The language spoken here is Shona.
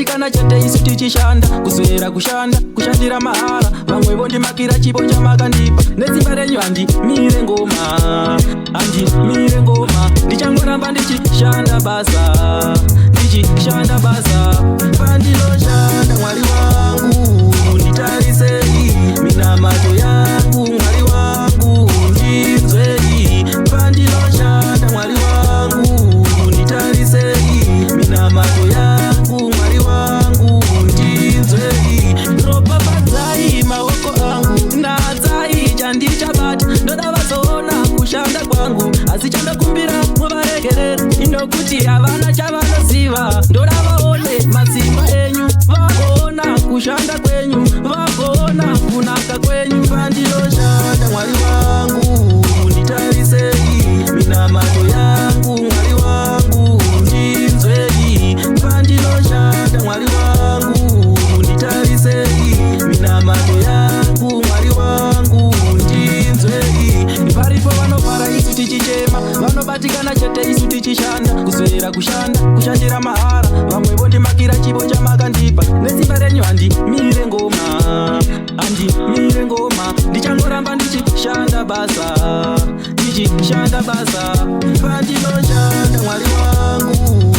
Kana chete isu tichishanda kuswera kushandira mahara vamwe vondimakira chipo chamakandipa nesimba renyu handimire ngoma ndichangoramba ndichishanda basa pandinoshanda Mwari wangu nditarisei minamato yangu Mwari wangu ndinzwei pandinoshanda Mwari wangu nditarisei minamato yangu Mwari wangu ndinzwei ropapadzai maoko angu nadzai chandichabata ndoda vazoona kushanda kwangu asi chandakumbira muvaregerere inokuti havana chavanoziva ndoda vaone masimba enyu vagoona kushanda kwenyu vagoona kunaka kwenyu pandinoshanda Mwari wangu nditarisei minamato yangu Mwari wangu ndinzwei pandinoshanda Mwari wangu nditarisei minamato yangu Mwari wangu ndinzwei varipo vanofara isu tichichema vanobatikana chete isu tichishanda kuswera kushandira mahara vamwe vondimakira chipo chamakandipa nesimba renyu handimire ngoma ndichangoramba ndichishanda basa pandinoshanda Mwari wangu